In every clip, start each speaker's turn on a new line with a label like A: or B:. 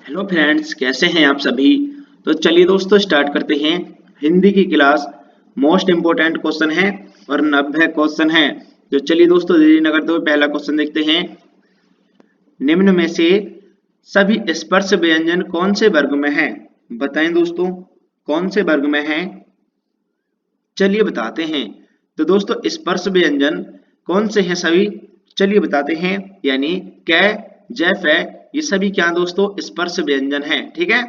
A: Hello friends, कैसे हैं आप सभी। तो चलिए दोस्तों स्टार्ट करते हैं हिंदी की क्लास। मोस्ट इम्पोर्टेंट क्वेश्चन है और 90 क्वेश्चन है। तो चलिए दोस्तों देरी न करते हुए पहला क्वेश्चन देखते हैं। निम्न में से सभी स्पर्श व्यंजन कौन से वर्ग में हैं? बताएं दोस्तों, कौन से वर्ग में हैं? चलिए बताते हैं। तो दोस्तों स्पर्श व्यंजन कौन से हैं सभी? चलिए बताते हैं। यानी कै, जैफ है, ये सभी क्या दोस्तों स्पर्श व्यंजन हैं। ठीक है,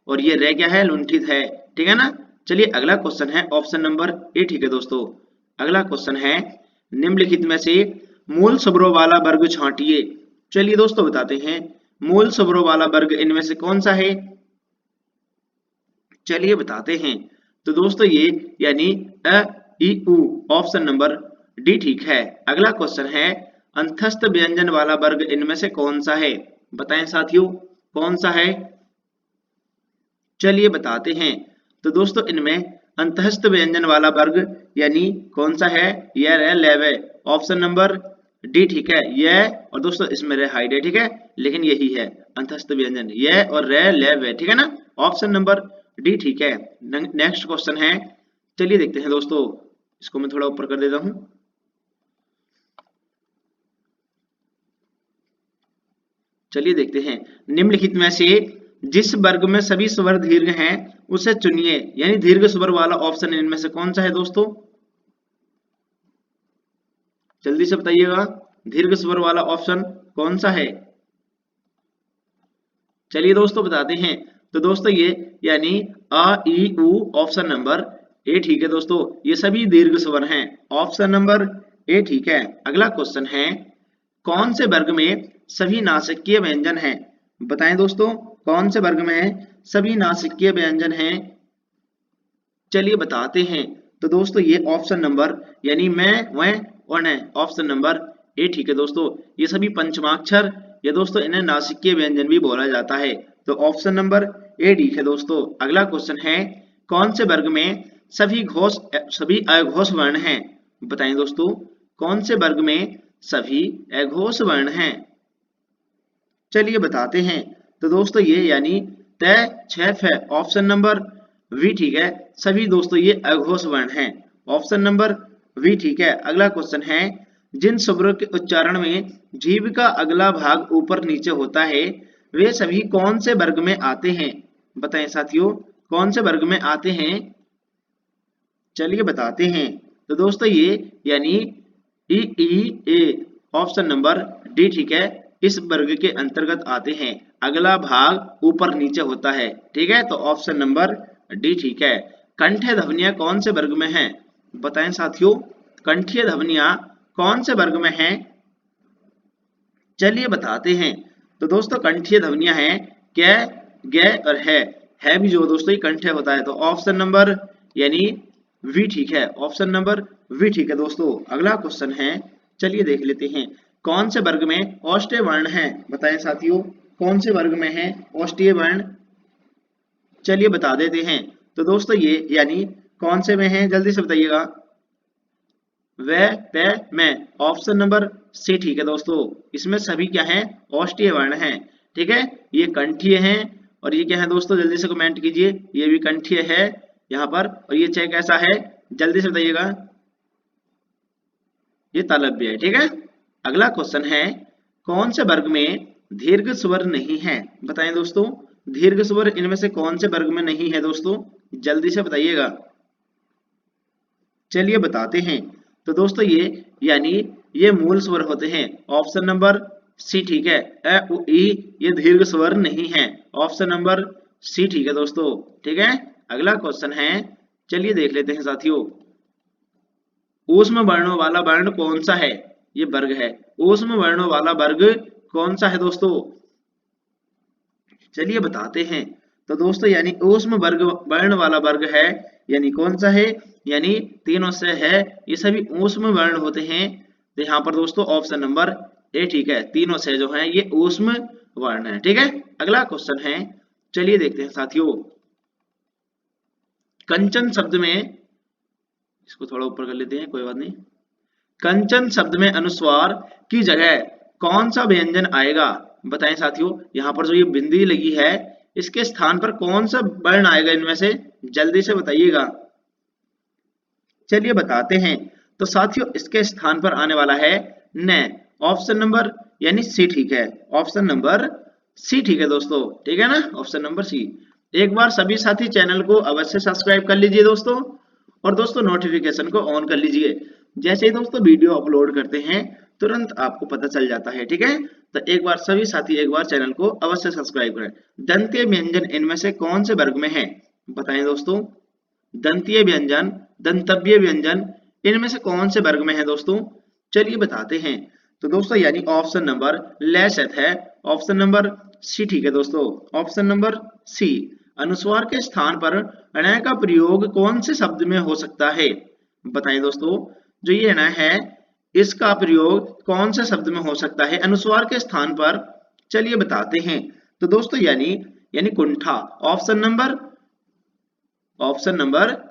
A: और ये रे क्या है? लुंठित है। ठीक है ना। चलिए अगला क्वेश्चन है ऑप्शन नंबर ए। ठीक है दोस्तों, अगला क्वेश्चन है निम्नलिखित में से मूल स्वरों वाला वर्ग छांटिए। चलिए दोस्तों बताते हैं मूल स्वरों वाला वर्ग इनमें से कौन सा है। चलिए बताते हैं। तो दोस्तों ये यानी अ, ई, उ, ऑप्शन नंबर डी ठीक है। अगला क्वेश्चन है अंतस्थ व्यंजन वाला वर्ग इनमें से कौन सा है? बताएं साथियों, कौन सा है? चलिए बताते हैं। तो दोस्तों इनमें अंतस्थ व्यंजन वाला वर्ग यानी कौन सा है? यह रे लेव है। ऑप्शन नंबर डी ठीक है। यह और दोस्तों इसमें रे हाइड है। ठीक है, लेकिन यही है अंतस्थ व्यंजन, यह और रे लेव है। ठीक है ना। ऑप्शन नंबर डी ठीक है। नेक्स्ट क्वेश्चन है, चलिए देखते हैं दोस्तों। इसको मैं थोड़ा ऊपर कर देता हूं। चलिए देखते हैं निम्नलिखित में से जिस वर्ग में सभी स्वर दीर्घ हैं उसे चुनिए। यानी दीर्घ स्वर वाला ऑप्शन इनमें से कौन सा है दोस्तों? जल्दी से बताइएगा, दीर्घ स्वर वाला ऑप्शन कौन सा है? चलिए दोस्तों बताते हैं। तो दोस्तों ये यानी अ, ई, उ, ऑप्शन नंबर ए ठीक है दोस्तों, ये सभी दीर्घ स्वर हैं। ऑप्शन नंबर ए ठीक है। अगला क्वेश्चन है कौन से वर्ग में सभी नासिकीय व्यंजन हैं? बताएं दोस्तों, कौन से वर्ग में सभी नासिकीय व्यंजन हैं? चलिए बताते हैं। तो दोस्तों ये ऑप्शन नंबर यानी मैं, वह और न, ऑप्शन नंबर ए ठीक है दोस्तों, ये सभी पंचमाक्षर या दोस्तों इन्हें नासिकीय व्यंजन भी बोला जाता है। तो ऑप्शन नंबर ए ठीक है दोस्तों। अगला क्वेश्चन है कौन से वर्ग में सभी अघोष वर्ण हैं? बताएं दोस्तों, कौन से वर्ग में सभी अघोष वर्ण हैं? चलिए बताते हैं। तो दोस्तों ये यानी तय, छेफ है। ऑप्शन नंबर वी ठीक है। सभी दोस्तों ये अघोष वर्ण हैं। ऑप्शन नंबर वी ठीक है। अगला क्वेश्चन है जिन स्वरों के उच्चारण में जीभ का अगला भाग ऊपर नीचे होता है वे सभी कौन से वर्ग में आते हैं? बताएं साथियों, कौन से वर्ग में आते हैं? चलिए बताते हैं। तो दोस्तों ये यानी ई, ए, ऑप्शन नंबर डी ठीक है, इस वर्ग के अंतर्गत आते हैं। अगला भाग ऊपर नीचे होता है। ठीक है, तो ऑप्शन नंबर डी ठीक है। कंठ्य ध्वनियां कौन से वर्ग में हैं? बताएं साथियों, कंठीय ध्वनियां कौन से वर्ग में हैं? चलिए बताते हैं। तो दोस्तों कंठीय ध्वनियां हैं कै, गे और है भी जो दोस्तों ये कंठ्य होता है। तो ऑप्शन नंबर यानी वी ठीक है। ऑप्शन नंबर वी ठीक है दोस्तों। अगला क्वेश्चन है, चलिए देख लेते हैं कौन से वर्ग में औष्ठ्य वर्ण है? बताएं साथियों, कौन से वर्ग में है औष्ठ्य वर्ण? चलिए बता देते हैं। तो दोस्तों ये यानी कौन से में है? जल्दी से बताइएगा। वे, पे, में, ऑप्शन नंबर सी ठीक है दोस्तों, इसमें सभी क्या है? औष्ठ्य वर्ण हैं। ठीक है, ये कंठीय हैं और ये क्या है दोस्तों? जल्दी से कमेंट कीजिए। ये भी कंठीय है यहाँ पर, और ये चेक कैसा है? जल्दी से बताइएगा। ये तालव्य है। ठीक है, अगला क्वेश्चन है कौन से वर्ग में दीर्घ स्वर नहीं है? बताएं दोस्तों, दीर्घ स्वर इनमें से कौन से वर्ग में नहीं है दोस्तों? जल्दी से बताइएगा। चलिए बताते हैं। तो दोस्तों ये यानी ये मूल स्वर होते हैं। ऑप्शन नंबर सी ठीक है। अ, उ, ई ये दीर्घ स्वर नहीं है। ऑप्शन नंबर सी ठीक है दोस्तों। ठीक है, अगला क्वेश्चन है, चलिए देख लेते हैं साथियों। ऊष्म वर्णों वाला वर्ण कौन सा है? ये वर्ग है। ऊष्म वर्णों वाला वर्ग कौन सा है दोस्तों? चलिए बताते हैं। तो दोस्तों यानी ऊष्म वर्ग वर्ण वाला वर्ग है, यानी कौन सा है? यानी तीनों से है, ये सभी ऊष्म वर्ण होते हैं। तो यहाँ पर दोस्तों ऑप्शन नंबर ए ठीक है, तीनों से जो है ये ऊष्म वर्ण है। ठीक है, अगला क्वेश्चन है, चलिए देखते हैं साथियों। कंचन शब्द में, इसको थोड़ा ऊपर कर लेते हैं, कोई बात नहीं। कंचन शब्द में अनुस्वार की जगह कौन सा व्यंजन आएगा? बताएं साथियों, यहाँ पर जो ये बिंदी लगी है इसके स्थान पर कौन सा वर्ण आएगा इनमें से, जल्दी से बताइएगा। चलिए बताते हैं। तो साथियों इसके स्थान पर आने वाला है न। ऑप्शन नंबर यानी सी ठीक है, ऑप्शन नंबर सी ठीक है दोस्तों, ठीक है ना, ऑप्शन नंबर सी। एक बार सभी साथी चैनल को अवश्य सब्सक्राइब कर लीजिए दोस्तों, और दोस्तों नोटिफिकेशन को ऑन कर लीजिए। जैसे ही दोस्तों वीडियो अपलोड करते हैं तुरंत आपको पता चल जाता है, ठीक है। तो एक बार सभी साथी एक बार चैनल को अवश्य सब्सक्राइब करें। दंतीय व्यंजन इनमें से कौन से वर्ग में है, बताएं दोस्तों। दंतीय व्यंजन, दंतव्य व्यंजन, इनमें से कौन से वर्ग में है दोस्तों, चलिए बताते हैं। तो दोस्तों यानी ऑप्शन नंबर लेसेथ है, ऑप्शन नंबर सी ठीक है दोस्तों, ऑप्शन नंबर सी। अनुस्वार के स्थान पर ण का प्रयोग कौन से शब्द में हो सकता है, बताएं दोस्तों। जो ये ण है इसका प्रयोग कौन से शब्द में हो सकता है अनुस्वार के स्थान पर, चलिए बताते हैं। तो दोस्तों यानी यानी कुंठा, ऑप्शन नंबर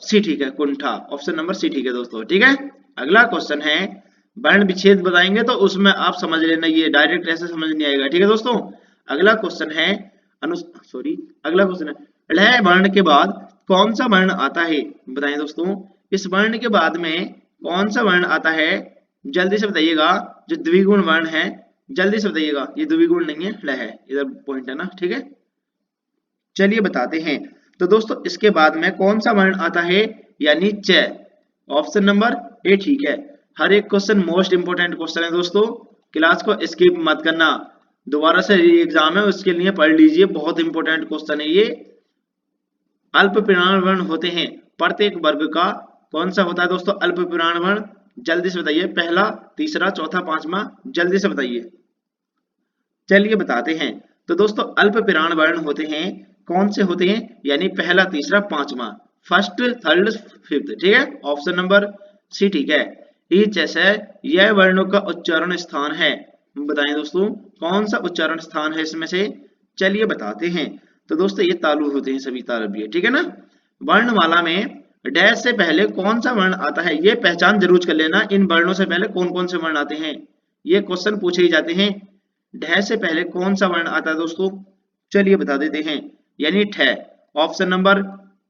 A: सी ठीक है, कुंठा, ऑप्शन नंबर सी ठीक है दोस्तों, ठीक है। अगला क्वेश्चन है, वर्ण विच्छेद बताएंगे तो उसमें आप समझ लेना, ये डायरेक्ट ऐसे समझ नहीं आएगा, ठीक है दोस्तों। अगला क्वेश्चन है अगला क्वेश्चन है ळ वर्ण के बाद कौन सा वर्ण आता है, बताएं दोस्तों। इस वर्ण के बाद में कौन सा वर्ण आता है, जल्दी से बताइएगा। जो द्विगुण वर्ण है जल्दी से बताइएगा, ये द्विगुण नहीं है, ळ है, इधर पॉइंट है ना, ठीक है। चलिए बताते हैं। तो दोस्तों इसके बाद में कौन सा वर्ण आता है, यानी च, ऑप्शन नंबर ए ठीक है। हर एक क्वेश्चन मोस्ट इंपोर्टेंट क्वेश्चन है दोस्तों, क्लास को स्किप मत करना, दोबारा से एग्जाम है उसके लिए पढ़ लीजिए, बहुत इंपोर्टेंट क्वेश्चन है ये। अल्प पूर्णांक वर्ण होते हैं प्रत्येक वर्ग का, कौन सा होता है दोस्तों अल्प पूर्णांक वर्ण, जल्दी से बताइए, पहला, तीसरा, चौथा, पांचवा, जल्दी से बताइए। चलिए बताते हैं। तो दोस्तों अल्प पूर्णांक वर्ण होते हैं, कौन से होते हैं, यानी पहला, तीसरा, पांचवा, फर्स्ट, थर्ड, फिफ्थ, ठीक है, ऑप्शन नंबर सी ठीक है। जैसे यह वर्णों का उच्चारण स्थान है, बताएं दोस्तों कौन सा उच्चारण स्थान है इसमें से, चलिए बताते हैं। तो दोस्तों ये तालु होते हैं सभी तालव्य, ठीक है ना। वर्णमाला में डैश से पहले कौन सा वर्ण आता है, ये पहचान जरूर कर लेना, इन वर्णों से पहले कौन कौन से वर्ण आते हैं, ये क्वेश्चन पूछे ही जाते हैं। डैश से पहले कौन सा वर्ण आता है दोस्तों, चलिए बता देते हैं, यानी ठ, ऑप्शन नंबर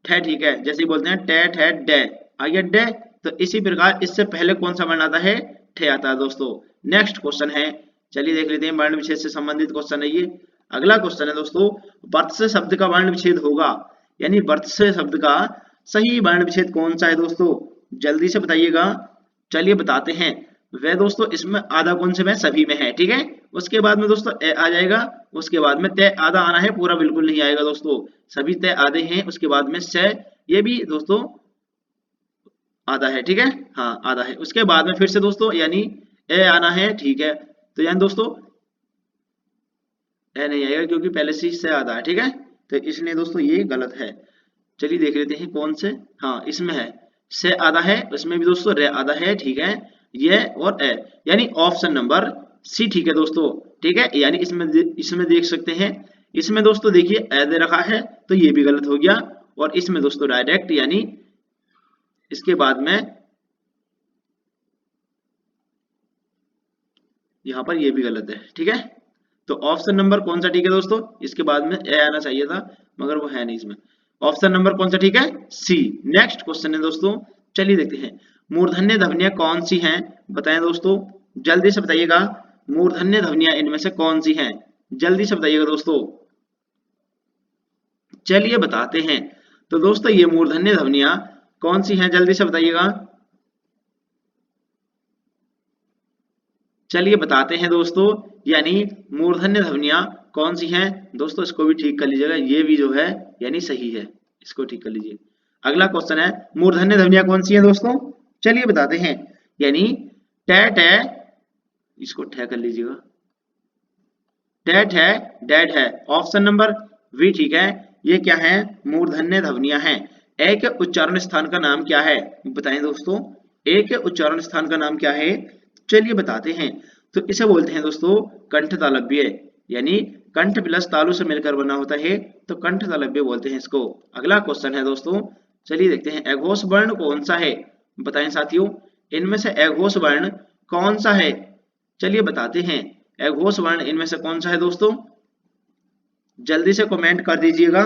A: ठ ठीक है। जैसे ही बोलते हैं टे ठे डे, आ गया डे, तो इसी प्रकार इससे पहले कौन सा वर्ण आता है, ठ आता है दोस्तों। नेक्स्ट क्वेश्चन है, चलिए देख लेते हैं, वर्ण विच्छेद से संबंधित क्वेश्चन है ये। अगला क्वेश्चन है दोस्तों, वर्त से शब्द का वर्ण विच्छेद होगा, यानी वर्त से शब्द का सही वर्ण विच्छेद कौन सा है दोस्तों, जल्दी से बताइएगा। चलिए बताते हैं। वह दोस्तों इसमें आधा कौन से में, सभी में है, ठीक है। उसके बाद में दोस्तों ए आ जाएगा, उसके बाद में तय आधा आना है, पूरा बिल्कुल नहीं आएगा दोस्तों, सभी तय आधे हैं। उसके बाद में से, ये भी दोस्तों आधा है, ठीक है, हाँ आधा है। उसके बाद में फिर से दोस्तों यानी ए आना है, ठीक है। तो यानी दोस्तों ए नहीं आएगा क्योंकि पहले से आधा है, ठीक है, तो इसलिए दोस्तों ये गलत है। चलिए देख लेते हैं कौन से, हाँ इसमें है, से आधा है, उसमें भी दोस्तों रे आधा है, ठीक है, ये और ए, यानी ऑप्शन नंबर सी ठीक है दोस्तों, ठीक है। यानी इसमें देख सकते हैं, इसमें दोस्तों देखिए ए दे रखा है, तो ये भी गलत हो गया। और इसमें दोस्तों डायरेक्ट यानी इसके बाद में यहाँ पर ये भी गलत है, ठीक है। तो ऑप्शन नंबर कौन सा ठीक है दोस्तों, इसके बाद में ए आना चाहिए था, मगर वो है नहीं इसमें। ऑप्शन नंबर कौन सा ठीक है, सी। नेक्स्ट क्वेश्चन है दोस्तों, चलिए देखते हैं। मूर्धन्य ध्वनियां कौन सी हैं, बताएं दोस्तों, जल्दी से बताइएगा। मूर्धन्य ध्वनियां इनमें से कौन सी हैं, जल्दी से बताइएगा दोस्तों। चलिए बताते हैं। तो दोस्तों ये मूर्धन्य ध्वनियां कौन सी हैं, जल्दी से बताइएगा। चलिए बताते हैं दोस्तों, यानी मूर्धन्य ध्वनियां कौन सी हैं दोस्तों, इसको भी ठीक कर लीजिएगा, ये भी जो है यानी सही है, इसको ठीक कर लीजिए। अगला क्वेश्चन है, मूर्धन्य ध्वनियां कौन सी हैं दोस्तों, चलिए बताते हैं। यानी टे टे, इसको ठे कर लीजिएगा, डेट है, डेड है, ऑप्शन नंबर वी ठीक है। ये क्या है, मूर्धन्य ध्वनियां हैं। ए के उच्चारण स्थान का नाम क्या है, बताएं दोस्तों, ए के उच्चारण स्थान का नाम क्या है, चलिए बताते हैं। तो इसे बोलते हैं दोस्तों कंठ तालव्य, यानी कंठ प्लस तालु से मिलकर बना होता है, तो कंठ तालव्य बोलते हैं इसको। अगला क्वेश्चन है दोस्तों, चलिए देखते हैं, अघोष वर्ण कौन सा है, बताएं साथियों, इनमें से अघोष वर्ण कौन सा है, चलिए बताते हैं। अघोष वर्ण इनमें से कौन सा है दोस्तों, जल्दी से कमेंट कर दीजिएगा।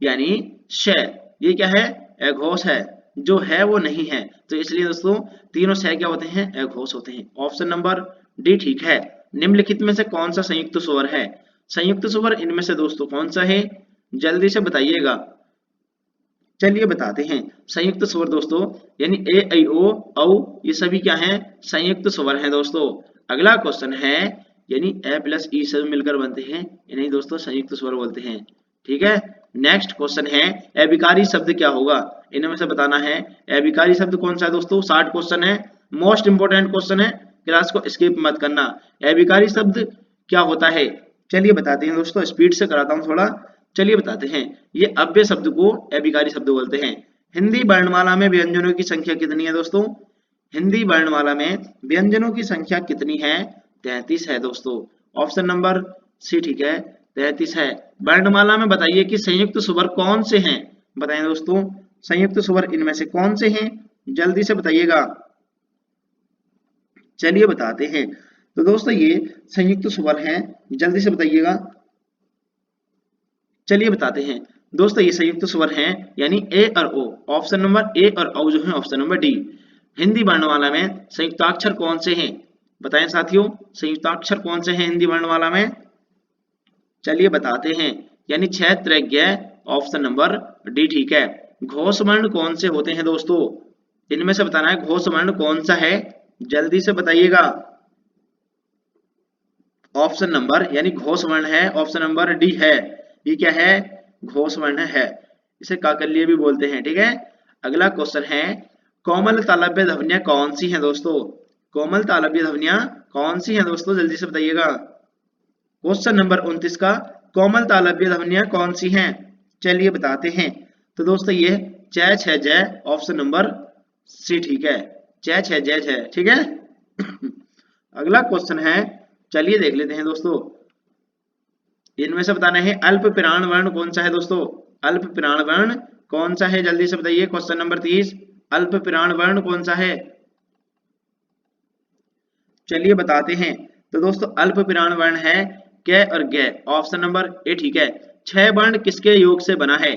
A: यानी श, ये क्या है, अघोष है, जो है वो नहीं है, तो इसलिए दोस्तों तीनों श क्या होते हैं, अघोष होते हैं। ऑप्शन नंबर डी ठीक है। निम्नलिखित में से कौन सा संयुक्त स्वर है? संयुक्त स्वर इनमें से दोस्तों कौन सा है, जल्दी से बताइएगा। चलिए बताते हैं। संयुक्त स्वर दोस्तों यानी ए ऐ ओ औ, ये सभी क्या हैं, संयुक्त स्वर हैं दोस्तों। अगला क्वेश्चन है, यानी ए प्लस ई सब मिलकर बनते हैं, इन्हें दोस्तों संयुक्त स्वर बोलते हैं। ठीक है। नेक्स्ट क्वेश्चन है, अभिकारी शब्द क्या होगा? इनमें से बताना है अभिकारी शब्द कौन सा है दोस्तों। 60 क्वेश्चन है, मोस्ट इंपोर्टेंट क्वेश्चन है, क्लास को स्किप मत करना। अभिकारी शब्द क्या होता है? चलिए बताते हैं दोस्तों, स्पीड से कराता हूँ थोड़ा। चलिए बताते हैं। ये अव्यय शब्द को अभिकारी शब्द बोलते हैं। हिंदी वर्णमाला में व्यंजनों की संख्या कितनी है दोस्तों? हिंदी वर्णमाला में व्यंजनों की संख्या कितनी है? 33 है दोस्तों। ऑप्शन नंबर सी ठीक है, 33 है। वर्णमाला में बताइए कि संयुक्त स्वर कौन से हैं? बताएं दोस्तों, संयुक्त स्वर इनमें से कौन से हैं, जल्दी से बताइएगा। चलिए बताते हैं। तो दोस्तों ये संयुक्त स्वर हैं, जल्दी से बताइएगा। चलिए बताते हैं दोस्तों, ये संयुक्त स्वर हैं, यानी ए और ओ। ऑप्शन नंबर ए और ओ जो है ऑप्शन नंबर डी। हिंदी वर्णमाला में संयुक्ताक्षर कौन से हैं? बताएं साथियों, संयुक्ताक्षर कौन से हैं हिंदी वर्णमाला में? चलिए बताते हैं, यानी क्षेत्रज्ञ, ऑप्शन नंबर डी ठीक है। घोष वर्ण कौन से होते हैं दोस्तों? इनमें से बताना है घोष वर्ण कौन सा है, जल्दी से बताइएगा। ऑप्शन नंबर यानी घोष वर्ण है, ऑप्शन नंबर डी है। ये क्या है, घोष वर्ण है, इसे काकल्य भी बोलते हैं। ठीक है। अगला क्वेश्चन है, कोमल तालव्य ध्वनियां कौन सी हैं दोस्तों? कोमल तालव्य ध्वनियां कौन सी हैं दोस्तों, जल्दी से बताइएगा। क्वेश्चन नंबर 29 का, कोमल तालव्य ध्वनियां कौन सी हैं? चलिए बताते हैं। तो दोस्तों ये च छ जय, ऑप्शन नंबर सी ठीक है, च छ जय छ। ठीक है। अगला क्वेश्चन है, चलिए देख लेते हैं दोस्तों। इनमें से बताना है अल्प पिराण वर्ण कौन सा है दोस्तों? अल्प पिराण वर्ण कौन सा है, जल्दी से बताइए। क्वेश्चन नंबर 30, अल्प पिराण वर्ण कौन सा है? चलिए बताते हैं। तो दोस्तों अल्प पिराण वर्ण है क और ग, ऑप्शन नंबर ए ठीक है। छह वर्ण किसके योग से बना है?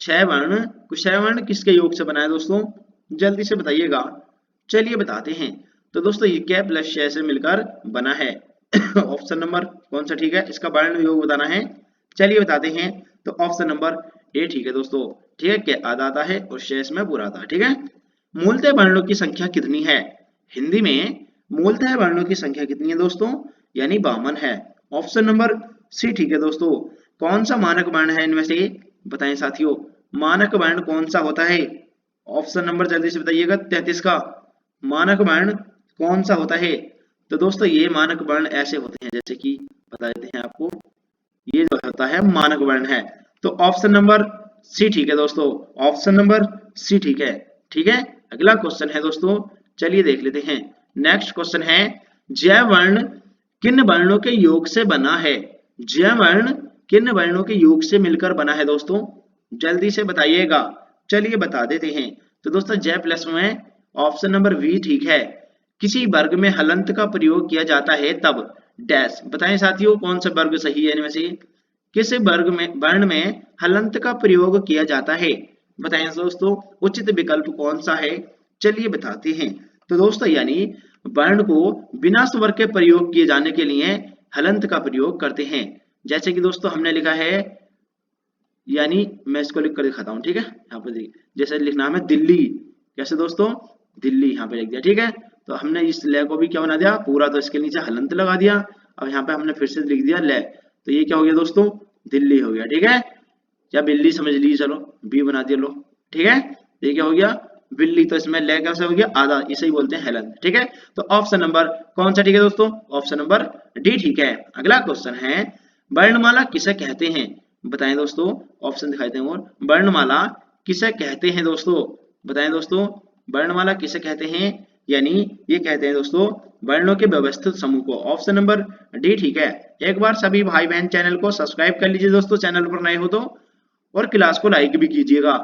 A: छह वर्ण किसके योग से बना है दोस्तों, जल्दी से बताइएगा। चलिए बताते हैं। तो दोस्तों ये क प्लस श से मिलकर बना है। ऑप्शन नंबर कौन सा ठीक है, इसका वर्ण योग बताना है। चलिए बताते हैं। तो ऑप्शन नंबर ए ठीक है दोस्तों। ठीक है, क आधा आता है और शेष में पूरा आता है। ठीक है। मूलतः वर्णों की संख्या कितनी है? हिंदी में मूलतः वर्णों की संख्या कितनी है दोस्तों, यानी 52 है। ऑप्शन नंबर सी ठीक है दोस्तों। कौन सा मानक वर्ण है इनमें से, बताएं साथियों। मानक वर्ण कौन सा होता है? ऑप्शन नंबर जल्दी से बताइएगा, 33 का। मानक वर्ण कौन सा होता है? तो दोस्तों ये मानक वर्ण ऐसे होते हैं, जैसे कि बता देते हैं आपको, ये जो होता है मानक वर्ण है। तो ऑप्शन नंबर सी ठीक है दोस्तों, ऑप्शन नंबर सी ठीक है। ठीक है। अगला क्वेश्चन है दोस्तों, चलिए देख लेते हैं। नेक्स्ट क्वेश्चन है, ज्य वर्ण किन वर्णों के योग से बना है? ज्य वर्ण किन वर्णों के योग से मिलकर बना है दोस्तों, जल्दी से बताइएगा। चलिए बता देते हैं। तो दोस्तों ज्य प्लस में ऑप्शन नंबर बी ठीक है। किसी वर्ग में हलंत का प्रयोग किया जाता है तब डैश, बताएं साथियों कौन सा वर्ग सही है इनमें से। किस वर्ग में वर्ण में हलंत का प्रयोग किया जाता है, बताएं दोस्तों, उचित विकल्प कौन सा है। चलिए बताते हैं। तो दोस्तों यानी वर्ण को बिना स्वर के प्रयोग किए जाने के लिए हलंत का प्रयोग करते हैं। जैसे कि दोस्तों हमने लिखा है, यानी मैं इसको लिख कर दिखाता हूँ। ठीक है। यहाँ पे देखिए, जैसे लिखना है दिल्ली, कैसे दोस्तों, दिल्ली यहाँ पे लिख दिया। ठीक है। तो हमने इस ले को भी क्या बना दिया पूरा, तो इसके नीचे हलंत लगा दिया। अब यहाँ पे हमने फिर से लिख दिया ले, तो ये क्या हो गया दोस्तों, दिल्ली हो गया। ठीक है। या बिल्ली समझ लीजिए, चलो बी बना दिया लो। ठीक है। ये क्या हो गया, बिल्ली, तो इसमें ले कैसे हो गया, आधा, इसे ही बोलते हैं हलंत। ठीक है। तो ऑप्शन नंबर कौन सा ठीक है दोस्तों, ऑप्शन नंबर डी ठीक है। अगला क्वेश्चन है, वर्णमाला किसे कहते हैं, बताएं दोस्तों। ऑप्शन दिखाई दें, और वर्णमाला किसे कहते हैं दोस्तों, बताएं दोस्तों। वर्णमाला किसे कहते हैं, यानी ये कहते हैं दोस्तों वर्णों के व्यवस्थित समूह को। ऑप्शन नंबर डी ठीक है। एक बार सभी भाई बहन चैनल को सब्सक्राइब कर लीजिए दोस्तों, चैनल पर नए हो तो, और क्लास को लाइक भी कीजिएगा।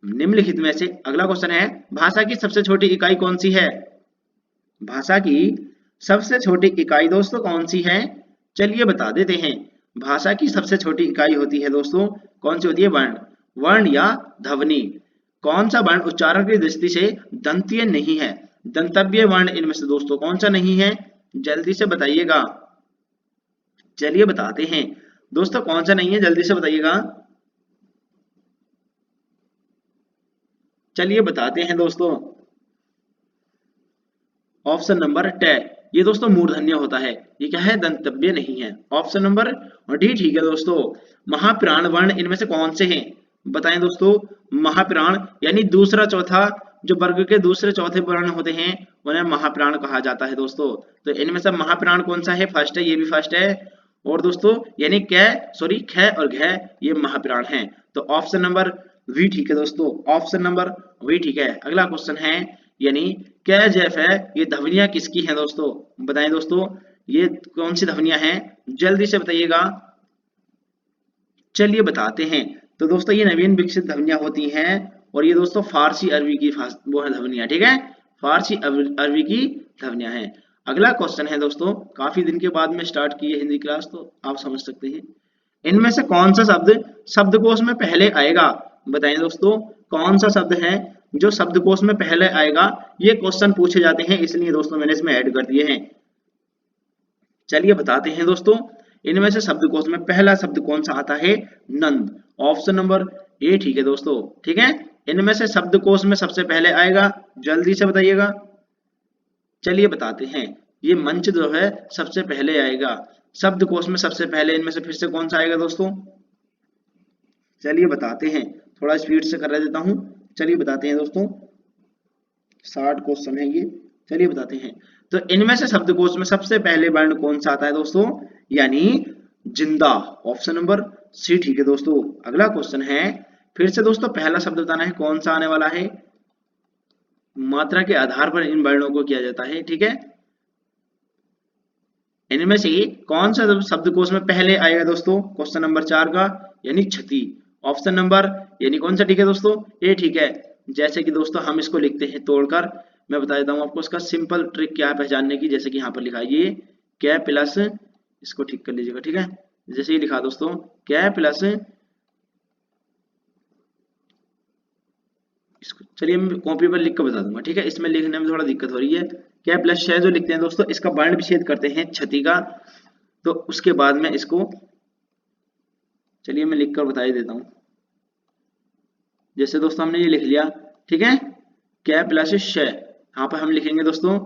A: निम्नलिखित में से अगला क्वेश्चन है, भाषा की सबसे छोटी इकाई कौन सी है? भाषा की सबसे छोटी इकाई दोस्तों कौन सी है, चलिए बता देते हैं। भाषा की सबसे छोटी इकाई होती है दोस्तों, कौन सी होती है? वर्ण। वर्ण या ध्वनि। कौन सा वर्ण उच्चारण की दृष्टि से दंतीय नहीं है? दंतव्य वर्ण इनमें से दोस्तों कौन सा नहीं है? जल्दी से बताइएगा। चलिए बताते हैं दोस्तों, कौन सा नहीं है, जल्दी से बताइएगा। चलिए बताते हैं दोस्तों। ऑप्शन नंबर टे, ये दोस्तों मूर्धन्य होता है, ये क्या है? दंतव्य नहीं है। ऑप्शन नंबर डी ठीक है दोस्तों। महाप्राण वर्ण इनमें से कौन से हैं? बताएं दोस्तों। महाप्राण यानी दूसरा चौथा, जो वर्ग के दूसरे चौथे वर्ण होते हैं उन्हें महाप्राण कहा जाता है दोस्तों। तो इनमें से महाप्राण कौन सा है? फर्स्ट है, ये भी फर्स्ट है। और दोस्तों यानी ख और घ ये महाप्राण हैं। तो ऑप्शन नंबर वी ठीक है दोस्तों। ऑप्शन नंबर वी ठीक है। अगला क्वेश्चन है, यानी कै जैफ है, ये ध्वनियां किसकी हैं दोस्तों? बताएं दोस्तों, ये कौन सी ध्वनियां हैं? जल्दी से बताइएगा। चलिए बताते हैं। तो दोस्तों ये नवीन विकसित ध्वनियां होती हैं, और ये दोस्तों फारसी अरबी की वो है ध्वनियां, ठीक है? फारसी अरबी की ध्वनियां हैं। अगला क्वेश्चन है दोस्तों, काफी दिन के बाद में स्टार्ट की है हिंदी क्लास, तो आप समझ सकते हैं। इनमें से कौन सा शब्द शब्दकोश में पहले आएगा? बताएं दोस्तों, कौन सा शब्द है जो शब्दकोश में पहले आएगा? ये क्वेश्चन पूछे जाते हैं, इसलिए दोस्तों मैंने इसमें ऐड कर दिए हैं। चलिए बताते हैं दोस्तों, इनमें से शब्दकोश में पहला शब्द कौन सा आता है? नंद। ऑप्शन नंबर ए ठीक है दोस्तों, ठीक है? इनमें से शब्दकोश में सबसे पहले आएगा, जल्दी से बताइएगा। चलिए बताते हैं, ये मंच जो है सबसे पहले आएगा। शब्दकोश में सबसे पहले इनमें से फिर से कौन सा आएगा दोस्तों? चलिए बताते हैं, थोड़ा स्पीड से कर देता हूं। चलिए बताते हैं दोस्तों, 60 क्वेश्चन है ये। चलिए बताते हैं। तो इनमें से शब्दकोश में सबसे पहले वर्ण कौन सा आता है दोस्तों? यानी जिंदा। ऑप्शन नंबर सी ठीक है दोस्तों। अगला क्वेश्चन है, फिर से दोस्तों पहला शब्द बताना है कौन सा आने वाला है। मात्रा के आधार पर इन वर्णों को किया जाता है, ठीक है? इनमें से कौन सा शब्दकोश में पहले आएगा दोस्तों? क्वेश्चन नंबर 4 का, यानी क्षति। ऑप्शन नंबर यानी कौन सा ठीक है दोस्तों? ए ठीक है। जैसे कि दोस्तों हम इसको लिखते हैं तोड़कर, मैं बता देता हूं आपको इसका सिंपल ट्रिक क्या है पहचानने की। जैसे कि यहाँ पर लिखा है ये क्या प्लस, इसको ठीक कर लीजिएगा, ठीक है? जैसे ये लिखा दोस्तों क्या प्लस, इसको चलिए मैं कॉपी पर लिख कर बता दूंगा, ठीक है? इसमें लिखने में थोड़ा दिक्कत हो रही है। क्या प्लस शय जो लिखते हैं दोस्तों, इसका वर्ण विच्छेद करते हैं क्षति का, तो उसके बाद में इसको चलिए मैं लिख कर बता ही देता हूं। जैसे दोस्तों हमने ये लिख लिया, ठीक है? क्या प्लस शय, यहाँ पर हम लिखेंगे दोस्तों,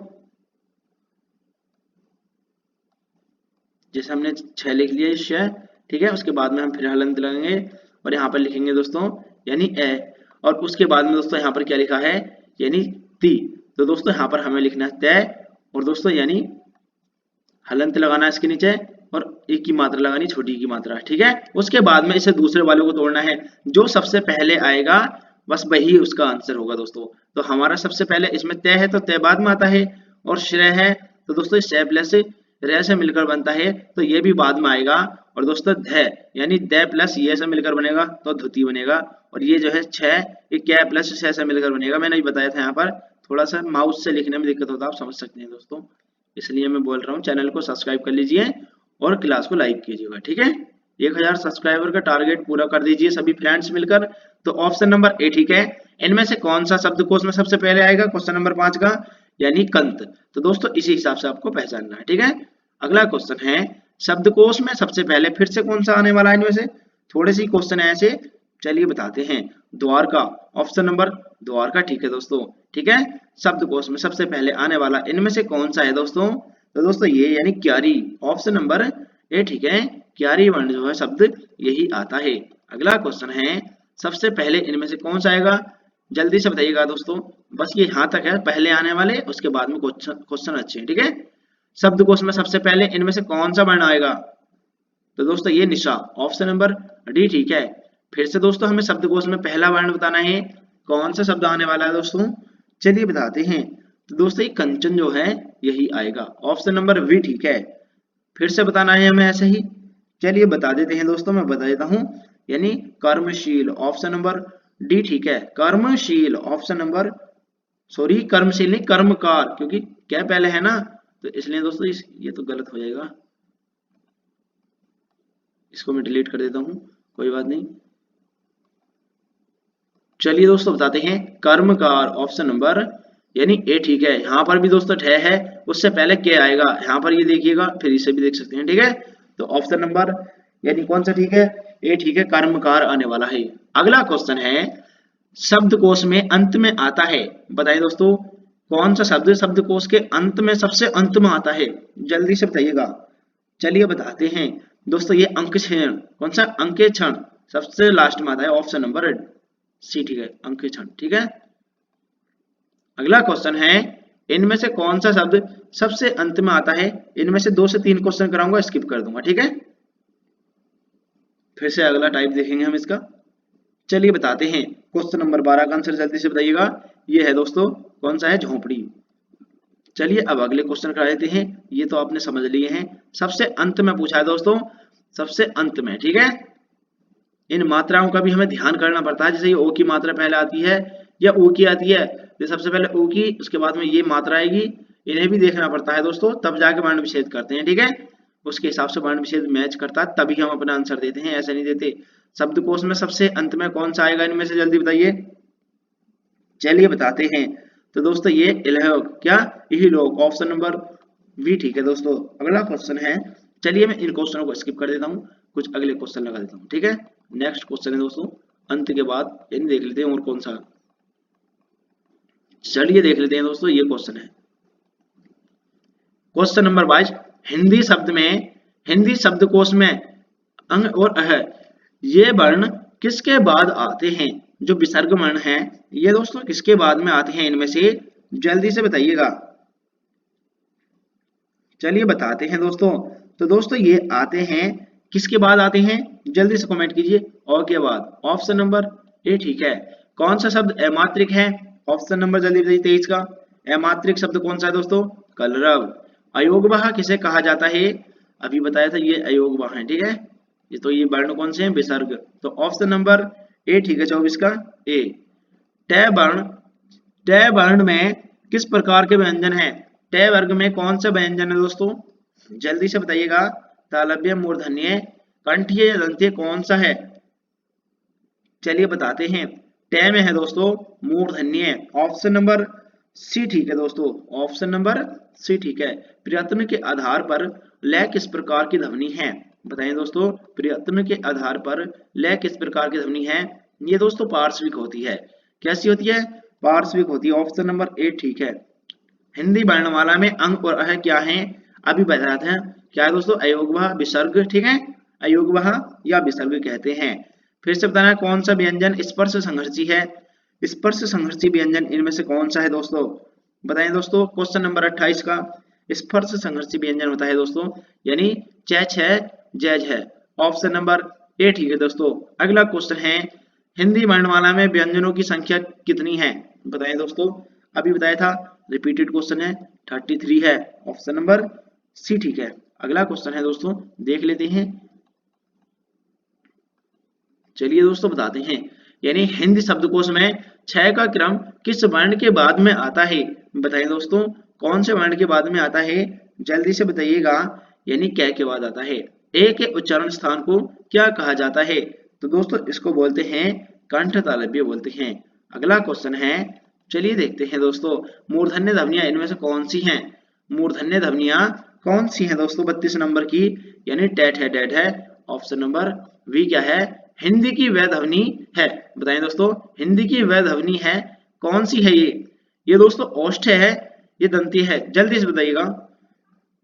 A: जैसे हमने 6 लिख लिया शय, ठीक है? उसके बाद में हम फिर हलंत लगाएंगे और यहाँ पर लिखेंगे दोस्तों यानी ए, और उसके बाद में दोस्तों यहाँ पर क्या लिखा है? यानी ती। तो दोस्तों यहाँ पर हमें लिखना है तय, और दोस्तों यानी हलंत लगाना है इसके नीचे, और एक की मात्रा लगानी, छोटी की मात्रा, ठीक है? उसके बाद में इसे दूसरे वालों को तोड़ना है, जो सबसे पहले आएगा बस वही उसका आंसर होगा दोस्तों। तो हमारा सबसे पहले इसमें तय है, तो तय बाद में आता है, और श्रेय है तो दोस्तों शय प्लस रे से मिलकर बनता है, तो ये भी बाद में आएगा। और दोस्तों ध यानी द प्लस ये से मिलकर बनेगा तो धुति बनेगा, और ये जो है 6 ये क्या प्लस शय से मिलकर बनेगा। मैंने बताया था, यहाँ पर थोड़ा सा माउस से लिखने में दिक्कत होता है, आप समझ सकते हैं दोस्तों, इसलिए मैं बोल रहा हूँ। चैनल को सब्सक्राइब कर लीजिए और क्लास को लाइक कीजिएगा, ठीक है? 1000 सब्सक्राइबर का टारगेट पूरा कर दीजिए सभी फ्रेंड्स मिलकर। तो ऑप्शन नंबर ए ठीक है। इनमें से कौन सा शब्दकोश में सबसे पहले आएगा? क्वेश्चन नंबर 5 का, यानी कंत। तो दोस्तों इसी हिसाब से आपको पहचानना है, ठीक है? अगला क्वेश्चन है, शब्दकोश में सबसे पहले फिर से कौन सा आने वाला है? इनमें से थोड़े से क्वेश्चन है ऐसे, चलिए बताते हैं। द्वारका। ऑप्शन नंबर द्वारका ठीक है दोस्तों, ठीक है? शब्दकोश में सबसे पहले आने वाला इनमें से कौन सा है दोस्तों? तो दोस्तों ये यानी क्यारी। ऑप्शन नंबर ए ठीक है। क्यारी वर्ण जो है शब्द यही आता है। अगला क्वेश्चन है, सबसे पहले इनमें से कौन सा आएगा? जल्दी से बताइएगा दोस्तों, बस ये यहाँ तक है पहले आने वाले, उसके बाद में क्वेश्चन अच्छे हैं, ठीक है? शब्दकोश में सबसे पहले इनमें से कौन सा वर्ण आएगा? तो दोस्तों ये निशा। ऑप्शन नंबर डी ठीक है। फिर से दोस्तों हमें शब्दकोश में पहला वर्ण बताना है, कौन सा शब्द आने वाला है दोस्तों? चलिए बताते हैं। तो दोस्तों ये कंचन जो है यही आएगा। ऑप्शन नंबर बी ठीक है। फिर से बताना है हमें ऐसे ही, चलिए बता देते हैं दोस्तों, मैं बता देता हूं, यानी कर्मशील। ऑप्शन नंबर डी ठीक है। कर्मशील। ऑप्शन नंबर सॉरी कर्मशील नहीं, कर्मकार, क्योंकि क्या पहले है ना, तो इसलिए दोस्तों ये तो गलत हो जाएगा। इसको मैं डिलीट कर देता हूँ, कोई बात नहीं। चलिए दोस्तों बताते हैं कर्मकार ऑप्शन नंबर यानी ए ठीक है। यहाँ पर भी दोस्तों ठे है, उससे पहले के आएगा, यहाँ पर ये देखिएगा, फिर इसे भी देख सकते हैं, ठीक है। तो ऑप्शन नंबर यानी कौन सा ठीक है, ए ठीक है, कर्मकार आने वाला है। अगला क्वेश्चन है शब्दकोश में अंत में आता है, बताइए दोस्तों कौन सा शब्द शब्दकोश के अंत में सबसे अंत में आता है, जल्दी से बताइएगा। चलिए बताते हैं दोस्तों, ये अंकेक्षण, कौन सा अंकेक्षण सबसे लास्ट में आता है, ऑप्शन नंबर सी ठीक है, अंकेक्षण, ठीक है। अगला क्वेश्चन है इनमें से कौन सा शब्द सबसे अंत में आता है, इनमें से 2 से 3 क्वेश्चन कराऊंगा, स्किप कर दूंगा, ठीक है। फिर से अगला टाइप देखेंगे हम इसका। चलिए बताते हैं क्वेश्चन नंबर 12 का आंसर जल्दी से बताइएगा। ये है दोस्तों कौन सा है, झोंपड़ी। चलिए अब अगले क्वेश्चन करा लेते हैं, ये तो आपने समझ लिए हैं, सबसे अंत में पूछा है दोस्तों, सबसे अंत में, ठीक है। इन मात्राओं का भी हमें ध्यान करना पड़ता है, जैसे ये ओ की मात्रा पहले आती है या ऊ की आती है, तो सबसे पहले ऊ की, उसके बाद में ये मात्रा आएगी, इन्हें भी देखना पड़ता है दोस्तों, तब जाके वर्ण विच्छेद करते हैं, ठीक है। उसके हिसाब से वर्ण विच्छेद मैच करता है, तभी हम अपना आंसर देते हैं, ऐसे नहीं देते। शब्दकोश में सबसे अंत में कौन सा आएगा इनमें से, जल्दी बताइए। चलिए बताते हैं, तो दोस्तों ये इलहोक, क्या इहलोक, ऑप्शन नंबर बी ठीक है दोस्तों। अगला क्वेश्चन है, चलिए मैं इन क्वेश्चनों को स्किप कर देता हूँ, कुछ अगले क्वेश्चन लगा देता हूँ, ठीक है। नेक्स्ट क्वेश्चन है दोस्तों अंत के बाद, यानी देख लेते हैं और कौन सा। चलिए देख लेते हैं दोस्तों, ये क्वेश्चन है क्वेश्चन नंबर 22, हिंदी शब्द में, हिंदी शब्दकोश में अंग और अह ये वर्ण किसके बाद आते हैं, जो विसर्ग वर्ण है ये दोस्तों किसके बाद में आते हैं, इनमें से जल्दी से बताइएगा। चलिए बताते हैं दोस्तों, तो दोस्तों ये आते हैं, किसके बाद आते हैं, जल्दी से कमेंट कीजिए, और के बाद, ऑप्शन नंबर ए ठीक है। कौन सा शब्द अमात्रिक है, ऑप्शन नंबर जल्दी बताइए 23 का। अमात्रिक शब्द कौन सा है दोस्तों, कलरव। अयोगवाह किसे कहा जाता है, अभी बताया था, ये अयोगवाह है, ठीक है। ये तो ये वर्ण कौन से हैं, विसर्ग, तो ऑप्शन नंबर ए ठीक है 24 का ए। टय वर्ण, टय वर्ण में किस प्रकार के व्यंजन है, टय वर्ग में कौन सा व्यंजन है दोस्तों, जल्दी से बताइएगा। तालव्य, मूर्धन्य, कंठीय या दंतीय, कौन सा है, चलिए बताते हैं। टय में है दोस्तों मूर्धन्य, ऑप्शन नंबर सी ठीक है दोस्तों, ऑप्शन नंबर सी ठीक है। प्रयत्न के आधार पर लय किस प्रकार की ध्वनि है, बताइए दोस्तों, प्रयत्न के आधार पर लय किस प्रकार की ध्वनि है, ये दोस्तों पार्श्विक होती है, कैसी होती है, पार्श्विक होती है, ऑप्शन नंबर ए ठीक है। हिंदी वर्णमाला में अंग और अह क्या है, अभी बताते हैं, क्या है दोस्तों, अयोगवाह, विसर्ग, ठीक है, अयोगवाह या विसर्ग कहते हैं। फिर से बताना कौन सा व्यंजन स्पर्श संघर्षी है, स्पर्श संघर्षी व्यंजन इनमें से कौन सा है दोस्तों, बताएं दोस्तों। क्वेश्चन नंबर 28 का स्पर्श संघर्षी व्यंजन होता है दोस्तों, यानी चैच है, जैज है, ऑप्शन नंबर ए ठीक है दोस्तों। अगला क्वेश्चन है हिंदी वर्णमाला में व्यंजनों की संख्या कितनी है, बताएं दोस्तों, अभी बताया था, रिपीटेड क्वेश्चन है, 33 है, ऑप्शन नंबर सी ठीक है। अगला क्वेश्चन है दोस्तों, देख लेते हैं। चलिए दोस्तों बताते हैं, यानी हिंदी शब्दकोश में क्षय का क्रम किस वर्ण के बाद में आता है, बताइए दोस्तों, कौन से वर्ण के बाद में आता है, जल्दी से बताइएगा, यानी कै के बाद आता है। ए के उच्चारण स्थान को क्या कहा जाता है, तो दोस्तों इसको बोलते हैं कंठ तालव्य बोलते हैं। अगला क्वेश्चन है, चलिए देखते हैं दोस्तों, मूर्धन्य ध्वनियां इनमें से कौन सी हैं, मूर्धन्य ध्वनियां कौन सी हैं दोस्तों, 32 नंबर की, यानी टेट है, डेट है, ऑप्शन नंबर वी क्या है, हिंदी की वह ध्वनि है, बताएं दोस्तों, हिंदी की वह ध्वनि है, कौन सी है ये दोस्तों ओष्ठ है, ये दंती है, जल्दी से बताइएगा।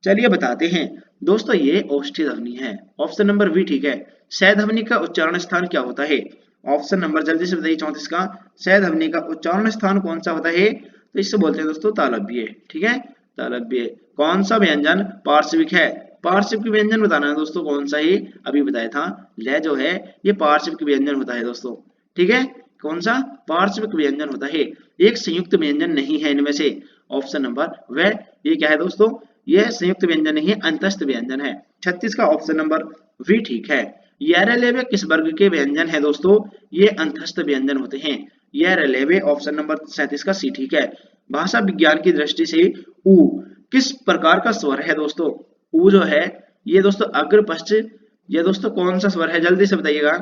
A: चलिए बताते हैं दोस्तों, ये ओष्ठी ध्वनि है, ऑप्शन नंबर बी ठीक है। सह ध्वनि का उच्चारण स्थान क्या होता है, ऑप्शन नंबर जल्दी से बताइए 34 का, सह ध्वनि का उच्चारण स्थान कौन सा होता है, तो इससे बोलते हैं दोस्तों तालव्य, ठीक है, तालव्य। कौन सा व्यंजन पार्श्विक है, पार्श्विक व्यंजन बताना है दोस्तों, कौन सा ही अभी बताया था, लय जो है ये पार्श्विक व्यंजन होता है दोस्तों, ठीक है, कौन सा पार्श्विक व्यंजन होता है, एक संयुक्त व्यंजन नहीं है इनमें से, ऑप्शन नंबर वह, ये क्या है दोस्तों, यह संयुक्त व्यंजन नहीं है, अंतस्थ व्यंजन है। 36 का ऑप्शन नंबर वी ठीक है। यरेलेवे किस वर्ग के व्यंजन है दोस्तों, ये अंतस्थ व्यंजन होते हैं, यरेलेवे, ऑप्शन नंबर 37 का सी ठीक है। भाषा विज्ञान की दृष्टि से ऊ किस प्रकार का स्वर है दोस्तों, ऊ जो है ये दोस्तों अग्र पश्च ये दोस्तों कौन सा स्वर है, जल्दी से बताइएगा।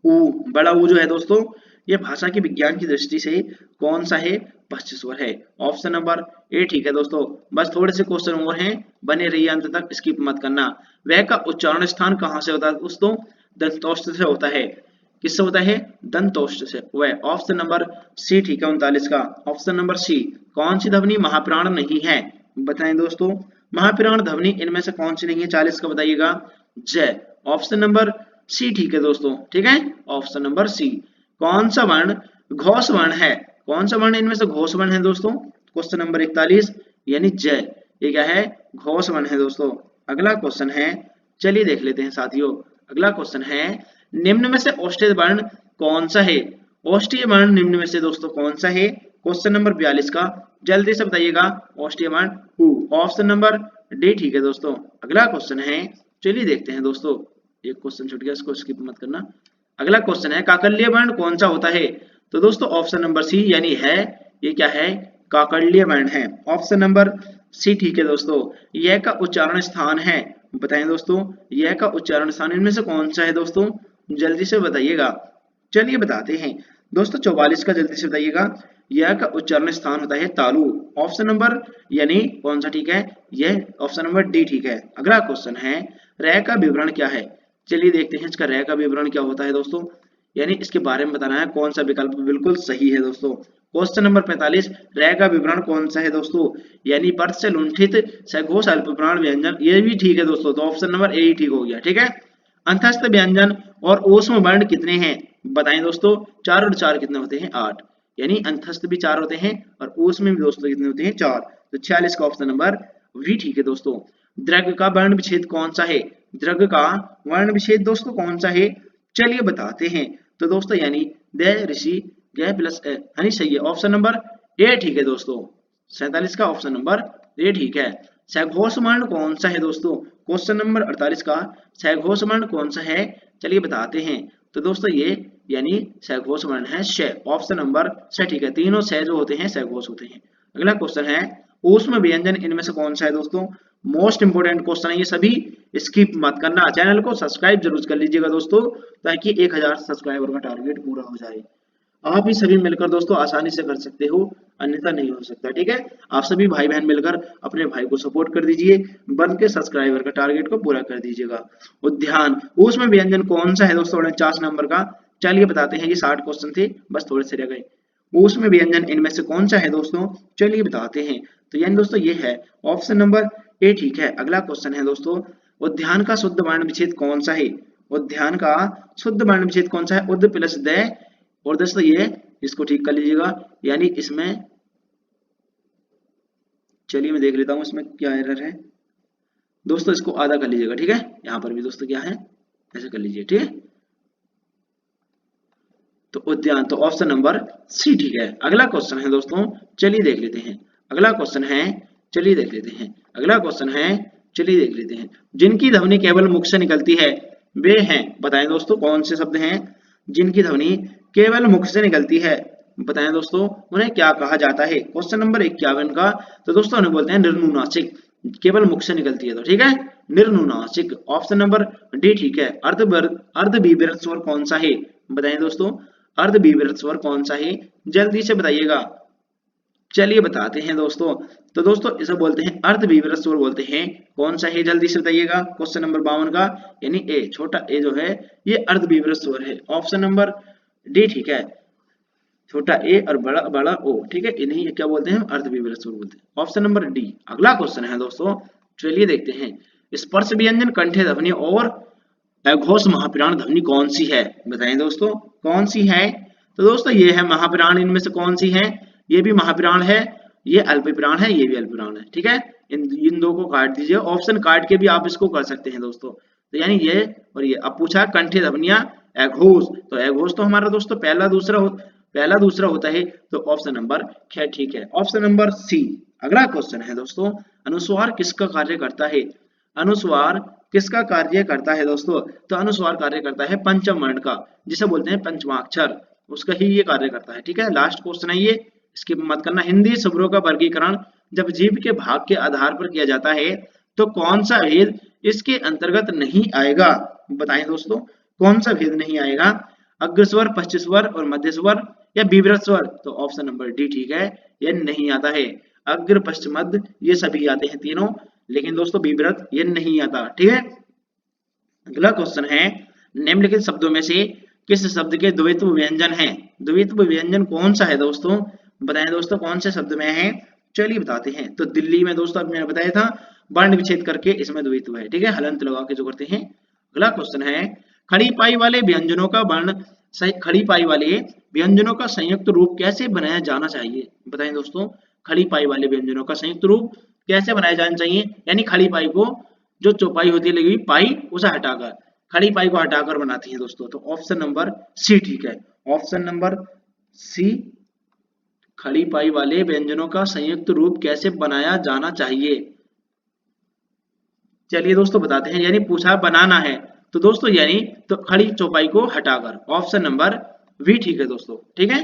A: ऊ, बड़ा ऊ जो है दोस्तों, ये भाषा के विज्ञान की दृष्टि से कौन सा है, पश्च स्वर है। ऑप्शन नंबर ए ठीक है दोस्तों। बस थोड़े से क्वेश्चन और हैं, बने रहिए अंत तक, स्किप मत करना। वह का उच्चारण स्थान कहाँ से होता है दोस्तों, दंतोष्ठ से होता है। किससे होता है, दंतोष्ठ से। वह ऑप्शन नंबर सी ठीक है 39 का। ऑप्शन नंबर सी, कौन सी ध्वनि महाप्राण नहीं है, बताएं दोस्तों। महाप्राण ध्वनि इनमें से कौन सी नहीं है, 40 का बताइएगा। जय, ऑप्शन नंबर सी ठीक है दोस्तों, ठीक है। Option number C. कौन सा वर्ण घोष वर्ण है, कौन सा वर्ण इनमें से घोष वर्ण है दोस्तों, क्वेश्चन नंबर 41 यानी जय, ये क्या है, घोष वर्ण है दोस्तों। अगला क्वेश्चन है, चलिए देख लेते हैं साथियों। अगला क्वेश्चन है, निम्न में से औष्ठ्य वर्ण कौन सा है, औष्ठ्य वर्ण निम्न में से दोस्तों कौन सा है, क्वेश्चन नंबर 42 का। जल्दी से बताइएगा, औष्ठ्य वर्ण हु, ऑप्शन नंबर डी ठीक है दोस्तों। अगला क्वेश्चन है, चलिए देखते हैं दोस्तों। एक क्वेश्चन छूट गया, इसको स्किप मत करना। अगला क्वेश्चन है, काकल्य वर्ण कौन सा होता है, तो दोस्तों ऑप्शन नंबर सी यानी है, ये क्या है, काकल्य वर्ण है। ऑप्शन नंबर सी ठीक है दोस्तों। यह का उच्चारण स्थान है, बताएं दोस्तों, यह का उच्चारण स्थान इनमें से कौन सा है दोस्तों, जल्दी से बताइएगा। चलिए बताते हैं दोस्तों, 44 का जल्दी से बताइएगा। यह का उच्चारण स्थान होता है तालु। ऑप्शन नंबर यानी कौन सा ठीक है, यह ऑप्शन नंबर डी ठीक है। अगला क्वेश्चन है, रय का विवरण क्या है, चलिए देखते हैं इसका रय का विवरण क्या होता है दोस्तों, यानी इसके बारे में बताना है कौन सा विकल्प बिल्कुल सही है दोस्तों। क्वेश्चन नंबर 45, रय का विवरण कौन सा है दोस्तों, यानी पर्त से लुंठित सघोष अल्पप्राण व्यंजन, ये भी ठीक है दोस्तों, तो ऑप्शन नंबर ए ही ठीक हो गया, ठीक है। अंतस्थ व्यंजन और ऊष्म वर्ण कितने हैं, बताएं दोस्तों। 4 और 4 कितने होते हैं, 8, यानी अंतस्थ भी 4 होते हैं और ऊष्म भी दोस्तों कितने होते हैं, 4। तो 46 का ऑप्शन नंबर वी ठीक है दोस्तों। द्रग का वर्ण विच्छेद कौन सा है, द्रग का वर्ण विच्छेद दोस्तों कौन सा है, चलिए बताते हैं। तो दोस्तों यानी द ऋषि ग प्लस यानी सही है, ऑप्शन नंबर ए ठीक है दोस्तों। 47 का ऑप्शन नंबर ए ठीक है। सघोष वर्ण कौन सा है दोस्तों, क्वेश्चन नंबर 48 का सघोष वर्ण कौन सा है, चलिए बताते हैं। तो दोस्तों ये यानी सघोष वर्ण है श, ऑप्शन नंबर स ठीक है। तीनों स जो होते हैं सघोष होते हैं। अगला क्वेश्चन है, ऊष्म व्यंजन इनमें से कौन सा है दोस्तों, मोस्ट इंपोर्टेंट क्वेश्चन है ये, सभी स्किप मत करना। चैनल को सब्सक्राइब जरूर कर लीजिएगा दोस्तों, ताकि 1000 सब्सक्राइबर का टारगेट पूरा हो जाए। आप ही सभी मिलकर दोस्तों आसानी से कर सकते हो, अन्यथा नहीं हो सकता, ठीक है। आप सभी भाई बहन मिलकर अपने भाई को सपोर्ट कर दीजिए, बन के सब्सक्राइबर का टारगेट को पूरा कर दीजिएगा। उद्यान उसमें व्यंजन कौन सा है दोस्तों, 49 नंबर का। चलिए बताते हैं, ये 60 क्वेश्चन थे, बस थोड़े से रह गए। उसमें व्यंजन इनमें से कौन सा है दोस्तों, चलिए बताते हैं। तो यानी दोस्तों ये है ऑप्शन नंबर ए ठीक है। अगला क्वेश्चन है दोस्तों, उद्यान का शुद्ध वर्ण विच्छेद कौन सा है, उद्यान का शुद्ध वर्ण विच्छेद कौन सा है, उद प्लस द, और दोस्तों ये इसको ठीक कर लीजिएगा, यानी इसमें चलिए मैं देख लेता हूं इसमें क्या एरर है दोस्तों, इसको आधा कर लीजिएगा, ठीक है। यहां पर भी दोस्तों क्या है, ऐसे कर लीजिए, ठीक है। तो उद्यान, तो ऑप्शन नंबर सी ठीक है। अगला क्वेश्चन है दोस्तों, चलिए देख लेते हैं। अगला क्वेश्चन है, चलिए देख लेते हैं। अगला क्वेश्चन है, चलिए देख लेते हैं। जिनकी ध्वनि केवल मुख से निकलती है वे हैं, बताएं दोस्तों कौन से शब्द हैं, जिनकी ध्वनि केवल मुख से निकलती है, बताएं दोस्तों उन्हें क्या कहा जाता है। क्वेश्चन नंबर 51 का, तो दोस्तों उन्हें बोलते हैं निर्नुनासिक, केवल मुख से निकलती है, तो ठीक है, निर्नुनासिक। ऑप्शन नंबर डी ठीक है। अर्धविभक्त स्वर कौन सा है, बताएं दोस्तों, अर्धविभक्त स्वर कौन सा है, जल्दी से बताइएगा। चलिए बताते हैं दोस्तों। तो दोस्तों इसे बोलते हैं अर्धविभक्त स्वर बोलते हैं, कौन सा है जल्दी से बताइएगा। क्वेश्चन नंबर 52 का, यानी ए, छोटा ए जो है ये अर्धविभक्त स्वर है, ऑप्शन नंबर डी ठीक है। छोटा ए और बड़ा बड़ा ओ, ठीक है, इन्हीं क्या बोलते हैं, अर्धविभक्त स्वर बोलते हैं, ऑप्शन नंबर डी। अगला क्वेश्चन है दोस्तों, चलिए देखते हैं। स्पर्श व्यंजन कंठे ध्वनि और अघोष महाप्राण ध्वनि कौन सी है, बताएं दोस्तों कौन सी है। तो दोस्तों ये है महाप्राण, इनमें से कौन सी है, ये भी महाप्राण है, ये अल्पप्राण है, ये भी अल्पप्राण है, ठीक है। इन दो को काट दीजिए, ऑप्शन काट के भी आप इसको कर सकते हैं दोस्तों। तो यानी ये और ये। अब पूछा कंठे ध्वनिया अघोष, तो अघोष तो हमारा दोस्तों पहला दूसरा होता है, तो ऑप्शन नंबर खैर ठीक है, ऑप्शन नंबर सी। अगला क्वेश्चन है दोस्तों, अनुस्वार किसका कार्य करता है, अनुस्वार किसका कार्य करता है दोस्तों। तो अनुस्वार कार्य करता है पंचम वर्ण का, जिसे बोलते हैं पंचमाक्षर, उसका ही ये कार्य करता है, ठीक है। लास्ट क्वेश्चन है ये, स्किप मत करना। हिंदी शब्दों का वर्गीकरण जब जीव के भाग के आधार पर किया जाता है तो कौन सा भेद इसके अंतर्गत नहीं आएगा? बताएं दोस्तों, कौन सा भेद नहीं आएगा? अग्र स्वर, पश्च स्वर और मध्य स्वर या विवृत स्वर? तो ऑप्शन नंबर डी ठीक है, ये नहीं आता है। अग्र, पश्च, मध्य ये सभी आते हैं तीनों, लेकिन दोस्तों विवृत ये नहीं आता। ठीक है, अगला क्वेश्चन है, निम्नलिखित शब्दों में से किस शब्द के द्वित्व व्यंजन हैं? द्वित्व व्यंजन कौन सा है दोस्तों? बताएं दोस्तों, कौन से शब्द में है? चलिए बताते हैं। तो दिल्ली में दोस्तों अब मैंने बताया था वर्ण विच्छेद करके इसमें द्वित्व है। ठीक है, हलंत लगा के जो करते हैं। अगला क्वेश्चन है, खड़ी पाई वाले व्यंजनों का वर्ण खड़ी पाई वाले व्यंजनों का संयुक्त रूप कैसे बनाया जाना चाहिए? बताएं दोस्तों, खड़ी पाई वाले व्यंजनों का संयुक्त रूप कैसे बनाया जाना चाहिए? यानी खड़ी पाई को जो चौपाई होती है लगी हुई पाई उसे हटाकर, खड़ी पाई को हटाकर बनाती है दोस्तों। तो ऑप्शन नंबर सी ठीक है, ऑप्शन नंबर सी, खड़ी पाई वाले व्यंजनों का संयुक्त रूप कैसे बनाया जाना चाहिए? चलिए दोस्तों बताते हैं, यानी पूछा बनाना है तो दोस्तों यानी तो खड़ी चौपाई को हटाकर, ऑप्शन नंबर वी ठीक है दोस्तों। ठीक है,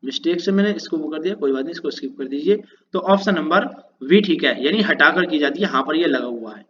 A: मिस्टेक से मैंने इसको वो कर दिया, कोई बात नहीं, इसको स्किप कर दीजिए। तो ऑप्शन नंबर वी ठीक है, यानी हटाकर की जाती है, यहाँ पर ये लगा हुआ है।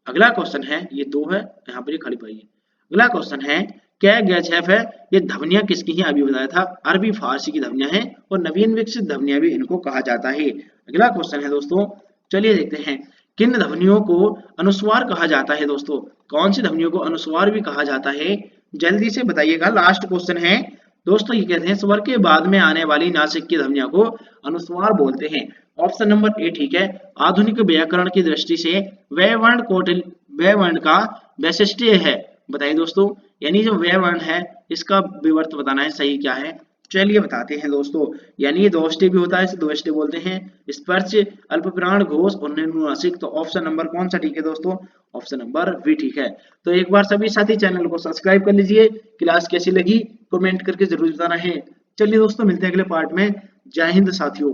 A: अगला क्वेश्चन है, ये दो है, यहाँ पर ये खड़ी पाई है। अगला क्वेश्चन है, क्या गैचेफ है? ये ध्वनियां किसकी हैं? अभी बताया था, अरबी फारसी की ध्वनियां हैं और नवीन विकसित ध्वनियां भी इनको कहा जाता है। अगला क्वेश्चन है दोस्तों, चलिए देखते हैं, किन ध्वनियों को अनुस्वार कहा जाता है? दोस्तों कौन सी ध्वनियों को अनुस्वार भी कहा जाता है? जल्दी से बताइएगा, लास्ट क्वेश्चन है दोस्तों। ये कहते हैं स्वर के बाद में आने वाली नासिक की ध्वनियों को अनुस्वार बोलते हैं। ऑप्शन नंबर ए ठीक है, आधुनिक व्याकरण की दृष्टि से वह वर्ण का वैशिष्ट्य है। बताइए दोस्तों, यानी जो वह वर्ण है इसका विवर्त बताना है, सही क्या है? चलिए बताते हैं दोस्तों, यानी ये दोष्टि भी होता है, इसे दोष्टि बोलते हैं। स्पर्श, अल्पप्राण, घोष और निम्नासिक। तो ऑप्शन नंबर कौन सा ठीक है दोस्तों? ऑप्शन नंबर बी ठीक है। तो एक बार सभी साथी चैनल को सब्सक्राइब कर लीजिए। क्लास कैसी लगी कमेंट करके जरूर बताना है। चलिए दोस्तों, मिलते हैं अगले पार्ट में। जय हिंद साथियों।